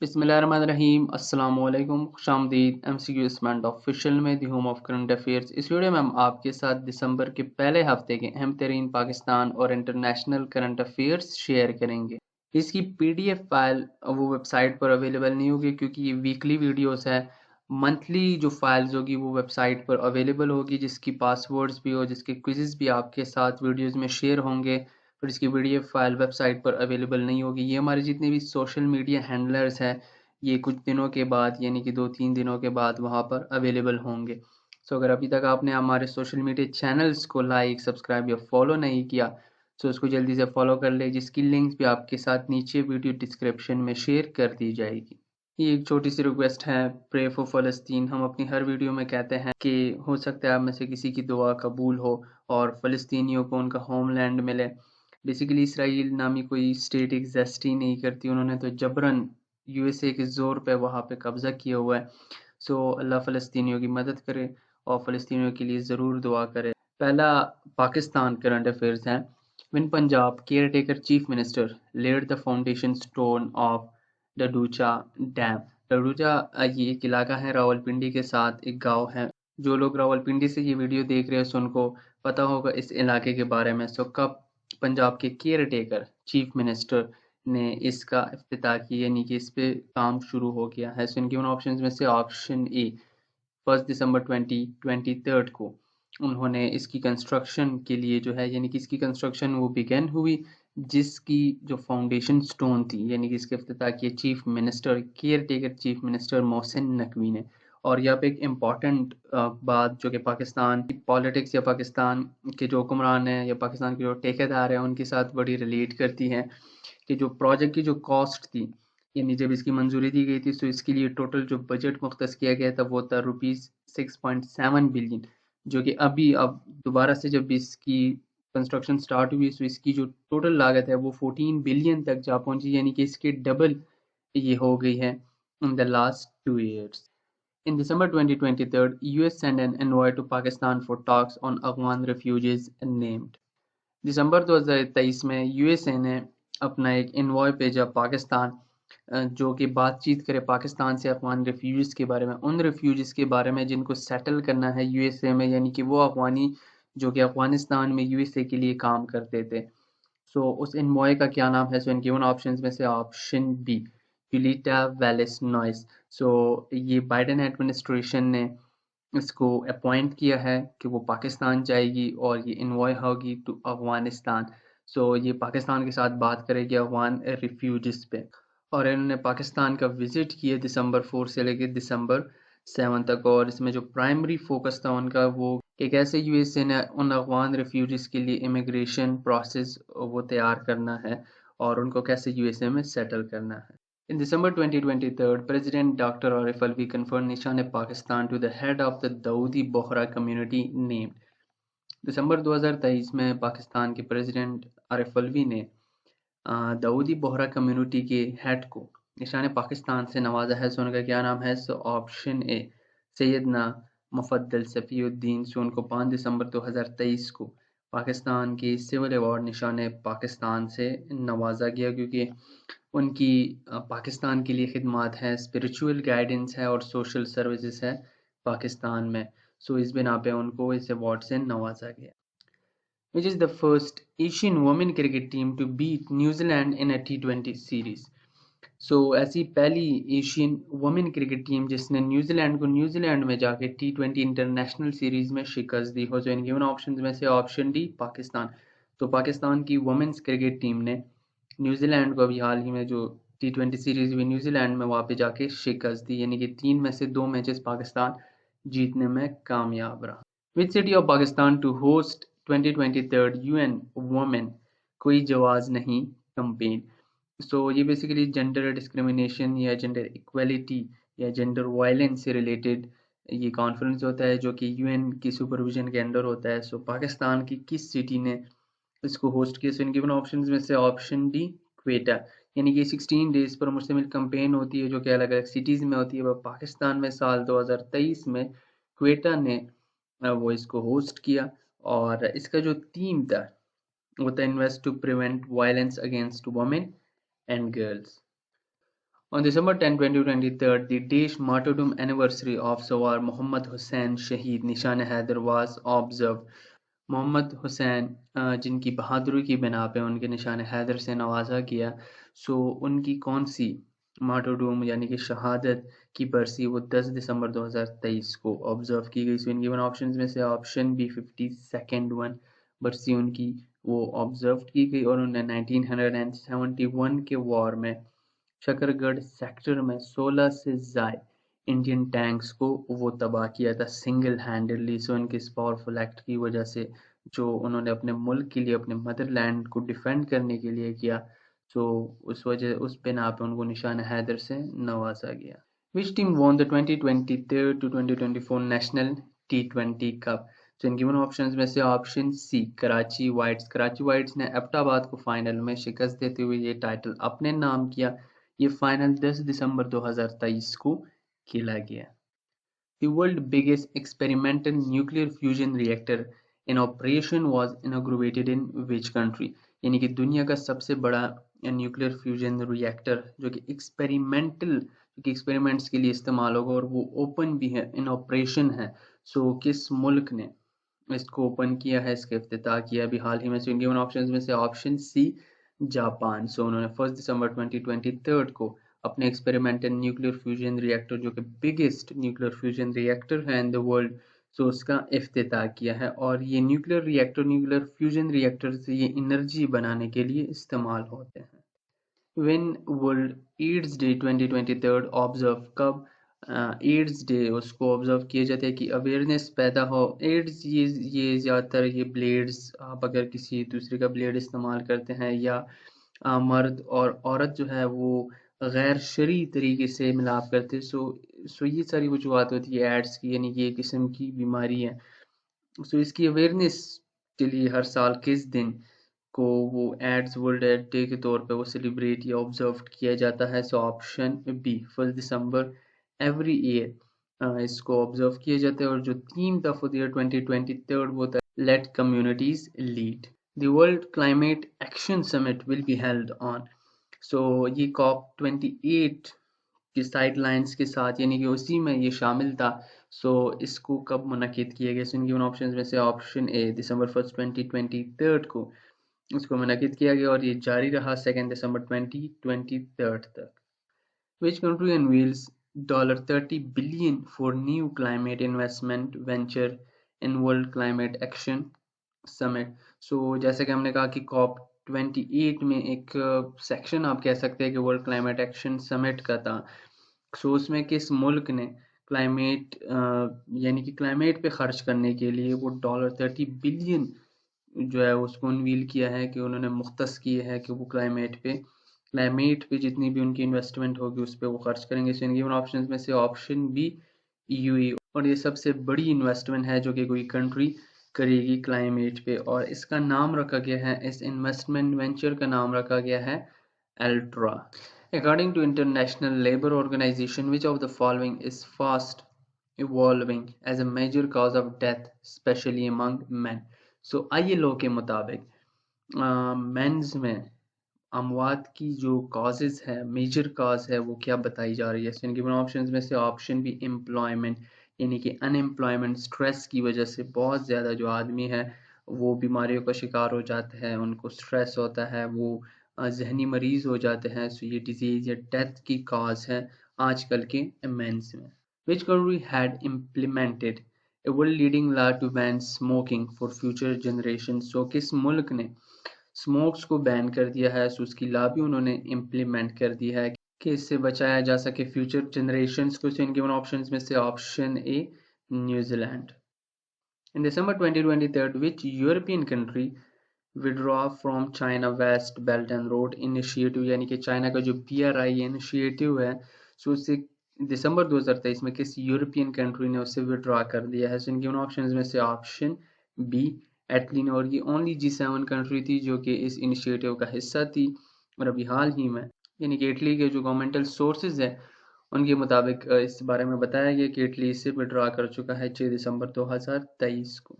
बिस्मिल्लाहिर्रहमानिर्रहीम अस्सलाम वालेकुम खुशामदीद एमसीक्यू इसमेंट ऑफिशियल में the home of current affairs. इस वीडियो में हम आपके साथ दिसंबर के पहले हफ्ते के अहम तरीन पाकिस्तान और इंटरनेशनल करंट अफेयर्स शेयर करेंगे। इसकी पीडीएफ फाइल वो वेबसाइट पर अवेलेबल नहीं होगी क्योंकि ये वीकली वीडियोस है। मंथली जो फाइल्स होगी वो वेबसाइट पर अवेलेबल होगी, जिसकी पासवर्ड्स भी हो, जिसके क्विज़ेस भी आपके साथ वीडियोस में शेयर होंगे। पर इसकी पीडीएफ फाइल वेबसाइट पर अवेलेबल नहीं होगी। ये हमारे जितने भी सोशल मीडिया हैंडलर्स हैं, ये कुछ दिनों के बाद यानी कि 2-3 दिनों के बाद वहाँ पर अवेलेबल होंगे। सो अगर अभी तक आपने हमारे सोशल मीडिया चैनल्स को लाइक, सब्सक्राइब या फॉलो नहीं किया तो उसको जल्दी से फॉलो कर ले, जिसकी लिंक्स भी आपके साथ नीचे वीडियो डिस्क्रिप्शन में शेयर कर दी जाएगी। ये एक छोटी सी रिक्वेस्ट है, प्रे फॉर फ़लस्तीन। हम अपनी हर वीडियो में कहते हैं कि हो सकता है आप में से किसी की दुआ कबूल हो और फ़लस्तीनियों को उनका होमलैंड मिले। बेसिकली इसराइल नामी कोई स्टेट एग्जिस्ट ही नहीं करती, उन्होंने तो जबरन यूएसए के ज़ोर पे वहाँ पे कब्ज़ा किया हुआ है। सो अल्लाह फ़लस्तीनियों की मदद करे और फ़लस्तीनियों के लिए ज़रूर दुआ करे। पहला पाकिस्तान करंट अफेयर्स है। When Punjab caretaker chief minister laid the foundation stone of Daducha dam. Daducha ये एक इलाका है रावलपिंडी के साथ, एक गांव है। जो लोग रावलपिंडी से ये वीडियो देख रहे हैं सो उनको पता होगा इस इलाके के बारे में। सो कब पंजाब के केयर टेकर चीफ मिनिस्टर ने इसका इफ्तिताह किया, यानी कि इस पे काम शुरू हो गया है। सो इनके उन ऑप्शन में से ऑप्शन ए 1 दिसंबर 2023 को उन्होंने इसकी कंस्ट्रक्शन के लिए जो है, यानी कि इसकी कंस्ट्रक्शन वो बिगन हुई, जिसकी जो फाउंडेशन स्टोन थी, यानी कि इसके इफ्तिताह किए chief minister, care taker chief minister Mohsin Naqvi ने। और यहाँ पे एक इम्पॉर्टेंट बात जो कि पाकिस्तान की पॉलिटिक्स या पाकिस्तान के जो हुक्मरान हैं या पाकिस्तान के जो ठेकेदार हैं उनके साथ बड़ी रिलेट करती है कि जो प्रोजेक्ट की जो कॉस्ट थी, यानी जब इसकी मंजूरी दी गई थी तो इसके लिए टोटल जो बजट मुख्तस किया गया था वो था ₹6.7 बिलियन, जो कि अभी अब दोबारा से जब इसकी कंस्ट्रक्शन स्टार्ट हुई तो इसकी जो टोटल लागत है वो 14 बिलियन तक जा पहुंची, यानी कि इसके डबल ये हो गई है in the last 2 years. In December 2023, US sent an envoy to Pakistan for talks on Afghan refugees named. दिसंबर 2023 में यूएसए ने अपना एक इन्वॉय भेजा पाकिस्तान, जो कि बातचीत करे पाकिस्तान से अफगान रेफ्यूजीज़ के बारे में, उन रेफ्यूजीज़ के बारे में जिनको सेटल करना है यूएसए में, यानी कि वो अफगानी जो कि अफगानिस्तान में यूएसए के लिए काम करते थे। सो उस इन्वॉय का क्या नाम है? सो इनके उन ऑप्शंस में से ऑप्शन बी यूलिटा वेलिस नॉइस। सो ये बाइडेन एडमिनिस्ट्रेशन ने इसको अपॉइंट किया है कि वो पाकिस्तान जाएगी और ये इन्वॉय होगी टू अफगानिस्तान। सो ये पाकिस्तान के साथ बात करेगी अफगान रिफ्यूजिस पे। और इन्होंने पाकिस्तान का विजिट किया दिसंबर 4 से लेकर दिसंबर 7 तक, और इसमें जो प्राइमरी फोकस था उनका वो कि कैसे यूएसए ने उन अफगान रिफ्यूजिस के लिए इमिग्रेशन प्रोसेस वो तैयार करना है और उनको कैसे यूएसए में सेटल करना है। In December 2023, President Dr. Arif Alvi conferred Nishan-e-Pakistan to the head of the Dawoodi Bohra community named. दिसंबर 2023 में पाकिस्तान के प्रेसिडेंट आरिफ अलवी ने दाऊदी बोहरा कम्युनिटी के हेड को निशान पाकिस्तान से नवाजा है। सो उनका क्या नाम है? So option A Syedna Mufaddal Safiuddin. सो उनको 5 दिसंबर 2023 को पाकिस्तान के सिविल अवार्ड निशान पाकिस्तान से नवाजा गया, क्योंकि उनकी पाकिस्तान के लिए खिदमात हैं, स्पिरिचुअल गाइडेंस है और सोशल सर्विसेज है पाकिस्तान में। सो इस बिना पे उनको इस अवार्ड से नवाजा गया। Which is the first Asian women cricket team to beat New Zealand in a T20 series? सो ऐसी पहली एशियन वुमेन क्रिकेट टीम जिसने न्यूजीलैंड को न्यूजीलैंड में जाके T20 इंटरनेशनल सीरीज में शिकस्त दी हो। जो इन गिवन ऑप्शन में से ऑप्शन डी पाकिस्तान। तो पाकिस्तान की वुमेन्स क्रिकेट टीम ने न्यूजीलैंड को अभी हाल ही में जो T20 सीरीज हुई न्यूजीलैंड में वहाँ पे जाके शिकस्त दी, यानी कि 3 में से 2 मैचेस पाकिस्तान जीतने में कामयाब रहा। Which city of Pakistan to host 2023 UN women कोई जवाज़ नहीं कैंपेन। सो ये बेसिकली जेंडर डिस्क्रिमिनेशन या जेंडर इक्वलिटी या जेंडर वायलेंस से रिलेटेड ये कॉन्फ्रेंस होता है जो कि यूएन की सुपरविजन के अंडर होता है। सो पाकिस्तान की किस सिटी ने इसको होस्ट किया? सो इन गिवन ऑप्शंस में से ऑप्शन डी क्वेटा, यानी कि 16 डेज पर मुश्तमिल कैंपेन होती है जो कि अलग अलग सिटीज़ में होती है। वह पाकिस्तान में साल 2023 में क्वेटा ने वो इसको होस्ट किया, और इसका जो थीम था वो था invest to prevent violence against women and girls. On December 10, 2023, the Desh martyrdom anniversary of Sawar Muhammad Hussain Shaheed Nishan Haider was observed. Mohammad Hussain जिनकी बहादुरी की बिना पे उनके निशान हैदर से नवाजा गया, सो उनकी कौन सी मार्टरडम यानी कि शहादत की बरसी वो 10 दिसंबर 2023 को ऑब्जर्व की गई। सो इनके वन ऑप्शंस में से ऑप्शन बी 52nd वन बरसी उनकी वो ऑब्जर्व की गई और उन्होंने 1971 के वॉर में शकरगढ़ सेक्टर में 16 से ज़ायद इंडियन टैंक्स को वो तबाह किया था सिंगल हैंडेडली। सो इनके इस पावरफुल एक्ट की वजह से जो उन्होंने अपने मुल्क के लिए अपने मदरलैंड को डिफेंड करने के लिए किया, सो उस वजह उस बिना पे उनको निशान हैदर से नवाजा गया। Which team won the 2023 to 2024 national T20 cup? तो इनकी वन ऑप्शंस में से option C Karachi Whites. Karachi Whites ने एबटाबाद को फाइनल में शिकस्त देते हुए ये टाइटल अपने नाम किया। ये फाइनल 10 दिसंबर 2023 को खेला गया। The world's biggest experimental nuclear fusion reactor in operation was inaugurated in which country? यानी कि दुनिया का सबसे बड़ा न्यूक्लियर फ्यूजन रिएक्टर जो कि एक्सपेरिमेंट्स के लिए इस्तेमाल होगा और वो ओपन भी है, इन ऑपरेशन है। सो किस मुल्क ने इसको ओपन किया है, इसका इफ्तिताह किया अभी हाल ही में? सो इनके उन ऑप्शंस में से ऑप्शन सी जापान। सो उन्होंने 1 दिसंबर 2023 को अपने एक्सपेरिमेंटल न्यूक्लियर फ्यूजन रिएक्टर जो कि बिगेस्ट न्यूक्लियर फ्यूजन रिएक्टर है इन द वर्ल्ड, सो उसका इफ्तिताह किया है। और ये nuclear reactor nuclear fusion reactor से ये एनर्जी बनाने के लिए इस्तेमाल होते हैं। When World AIDS Day 2023 observe कब? एड्स डे उसको ऑब्जर्व किया जाता है कि अवेयरनेस पैदा हो। एड्स ये ज़्यादातर ये ब्लेड्स, आप अगर किसी दूसरे का ब्लेड इस्तेमाल करते हैं या मर्द और औरत जो है वो गैर शरई तरीके से मिलाप करते हैं, सो ये सारी वजूहत होती है एड्स की, यानी कि एक किस्म की बीमारी है। सो इसकी अवेयरनेस के लिए हर साल किस दिन को वो एड्स वर्ल्ड एड डे के तौर पे वो सेलिब्रेट या ऑब्जर्व किया जाता है? सो ऑप्शन बी 1 दिसंबर एवरी ईयर इसको ऑब्जर्व किया जाता है। और जो थीम था फॉर द ईयर 2023 वो था let communities lead. The world climate action summit will be held on. So ये COP28 की साइडलाइंस के साथ यानी कि उसी में ये शामिल था। सो इसको कब मुनक्किद किया गया? सो इनके उन ऑप्शंस में से ऑप्शन ए दिसंबर 1 2023 को इसको मुनक्किद किया गया और ये जारी रहा 2 दिसंबर 2023 तक। Which country unveils $30 billion for new climate investment venture in World Climate Action Summit? सो जैसे कि हमने कहा कि COP28 में एक सेक्शन आप कह सकते हैं कि वर्ल्ड क्लाइमेट एक्शन समिट का था। सो उसमें किस मुल्क ने क्लाइमेट यानी कि क्लाइमेट पे खर्च करने के लिए वो $30 बिलियन जो है उसको अनवील किया है कि उन्होंने मुख्तस किए है कि वो क्लाइमेट पे जितनी भी उनकी इन्वेस्टमेंट होगी उस पर वो खर्च करेंगे। सो इनके ऑप्शन में से ऑप्शन बी यूएई, और ये सबसे बड़ी इन्वेस्टमेंट है जो कि कोई कंट्री करेगी क्लाइमेट पे, और इसका नाम रखा गया है, इस इन्वेस्टमेंट वेंचर का नाम रखा गया है ultra. According to International Labour Organization, which of the following is fast evolving as a major cause of death, especially among men? So ILO के मुताबिक मेंस में अमवात की जो कॉजेज है, मेजर कॉज है, वो क्या बताई जा रही है? So इनके ऑप्शन में से ऑप्शन बी एम्प्लॉयमेंट, यानी कि अनएम्प्लॉयमेंट, स्ट्रेस की वजह से बहुत ज़्यादा जो आदमी है वो बीमारियों का शिकार हो जाते हैं, उनको स्ट्रेस होता है, वो जहनी मरीज हो जाते हैं। सो ये डिजीज़ या डेथ की कॉज है आजकल के मेंस में। Which country had implemented a world leading law to ban smoking for future generations? So किस मुल्क ने स्मोक्स को बैन कर दिया है? सो उसकी लॉ भी उन्होंने इम्प्लीमेंट कर दिया है कि इससे बचाया जा सके फ्यूचर जनरेशंस को। सो इनके ऑप्शंस में से option A New Zealand. In December 2023, which European country withdraw from China West Belt and Road Initiative, यानी कि चाइना का जो BRI इनिशिएटिव है, सो उससे दिसंबर 2023 में किस यूरोपियन कंट्री ने उससे विड्रॉ कर दिया है? सो इनके उन ऑप्शन में से ऑप्शन बी एटलीन, और ये ओनली G7 कंट्री थी जो कि इस इनिशिएटिव का हिस्सा थी। और अभी हाल ही में यानी कि इटली के जो गवर्नमेंटल सोर्सेज है उनके मुताबिक इस बारे में बताया गया कि इटली इससे विड्रॉ कर चुका है 6 दिसंबर 2023 को।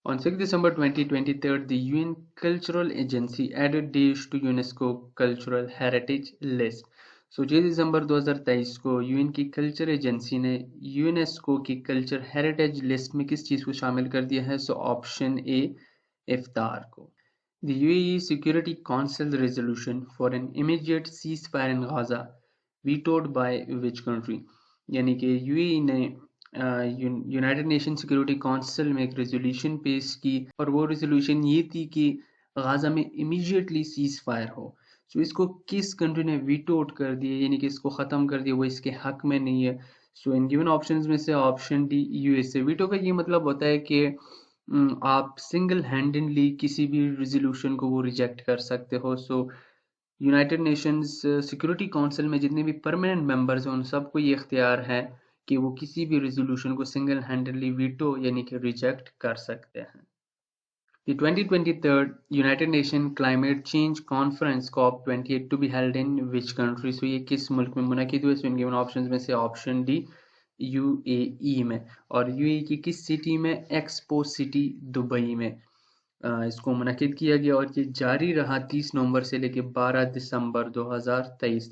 On 6 December 2023, the UN Cultural Agency added Desh to UNESCO Cultural Heritage List. 6 दिसंबर 2023 को यूएन की कल्चर एजेंसी ने यूनेस्को की कल्चर हेरिटेज लिस्ट में किस चीज़ को शामिल कर दिया है? सो ऑप्शन ए, इफ्तार को। The UAE Security Council resolution for an immediate ceasefire in Gaza vetoed by which country? यानी कि यूएई ने यूनाइटेड नेशन सिक्योरिटी काउंसिल में एक रेजोल्यूशन पेश की और वो रेजोल्यूशन ये थी कि गाजा में इमीडिएटली सीज फायर हो। सो इसको किस कंट्री ने वीटो आउट कर दिया, यानी कि इसको ख़त्म कर दिया, वो इसके हक में नहीं है। सो इन गिवन ऑप्शंस में से ऑप्शन डी यूएसए। वीटो का ये मतलब होता है कि आप सिंगल हैंडेडली किसी भी रेजोल्यूशन को वो रिजेक्ट कर सकते हो। सो यूनाइटेड नेशंस सिक्योरिटी काउंसिल में जितने भी परमानेंट मेंबर्स हैं उन सबको ये इख्तियार है कि वो किसी भी रेजोल्यूशन को सिंगल हैंडेडली वीटो यानी कि रिजेक्ट कर सकते हैं। The 2023 United Nations Climate Change Conference COP28 to be held in which country? So ये किस मुल्क में मुनक़िद हुए? So इन गिवन ऑप्शंस में से ऑप्शन डी यूएई में। और यूएई की किस सिटी में? एक्सपो सिटी दुबई में इसको मुनक़िद किया गया और ये जारी रहा 30 नवंबर से लेकर 12 दिसंबर 2023।